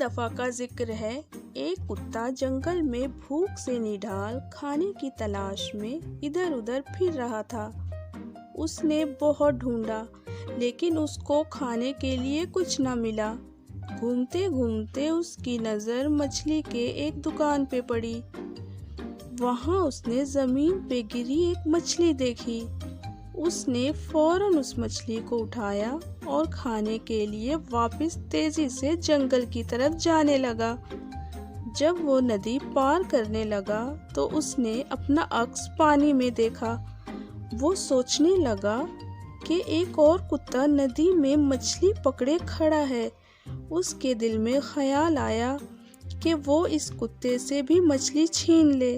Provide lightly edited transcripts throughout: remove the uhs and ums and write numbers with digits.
दफा का जिक्र है। एक कुत्ता जंगल में भूख से निढाल खाने की तलाश में इधर उधर फिर रहा था। उसने बहुत ढूंढा, लेकिन उसको खाने के लिए कुछ न मिला। घूमते घूमते उसकी नज़र मछली के एक दुकान पे पड़ी। वहाँ उसने ज़मीन पे गिरी एक मछली देखी। उसने फौरन उस मछली को उठाया और खाने के लिए वापस तेजी से जंगल की तरफ जाने लगा। जब वो नदी पार करने लगा तो उसने अपना अक्स पानी में देखा। वो सोचने लगा कि एक और कुत्ता नदी में मछली पकड़े खड़ा है। उसके दिल में ख्याल आया कि वो इस कुत्ते से भी मछली छीन ले,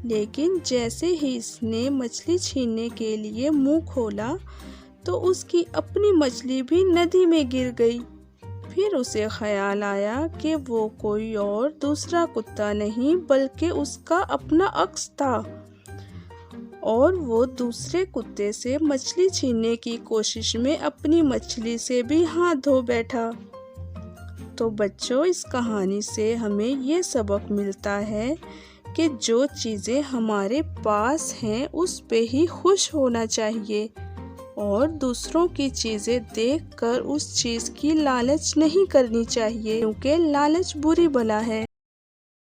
लेकिन जैसे ही इसने मछली छीनने के लिए मुंह खोला तो उसकी अपनी मछली भी नदी में गिर गई। फिर उसे ख्याल आया कि वो कोई और दूसरा कुत्ता नहीं बल्कि उसका अपना अक्स था, और वो दूसरे कुत्ते से मछली छीनने की कोशिश में अपनी मछली से भी हाथ धो बैठा। तो बच्चों, इस कहानी से हमें ये सबक मिलता है कि जो चीज़ें हमारे पास हैं उस पे ही खुश होना चाहिए, और दूसरों की चीज़ें देखकर उस चीज़ की लालच नहीं करनी चाहिए, क्योंकि लालच बुरी बला है।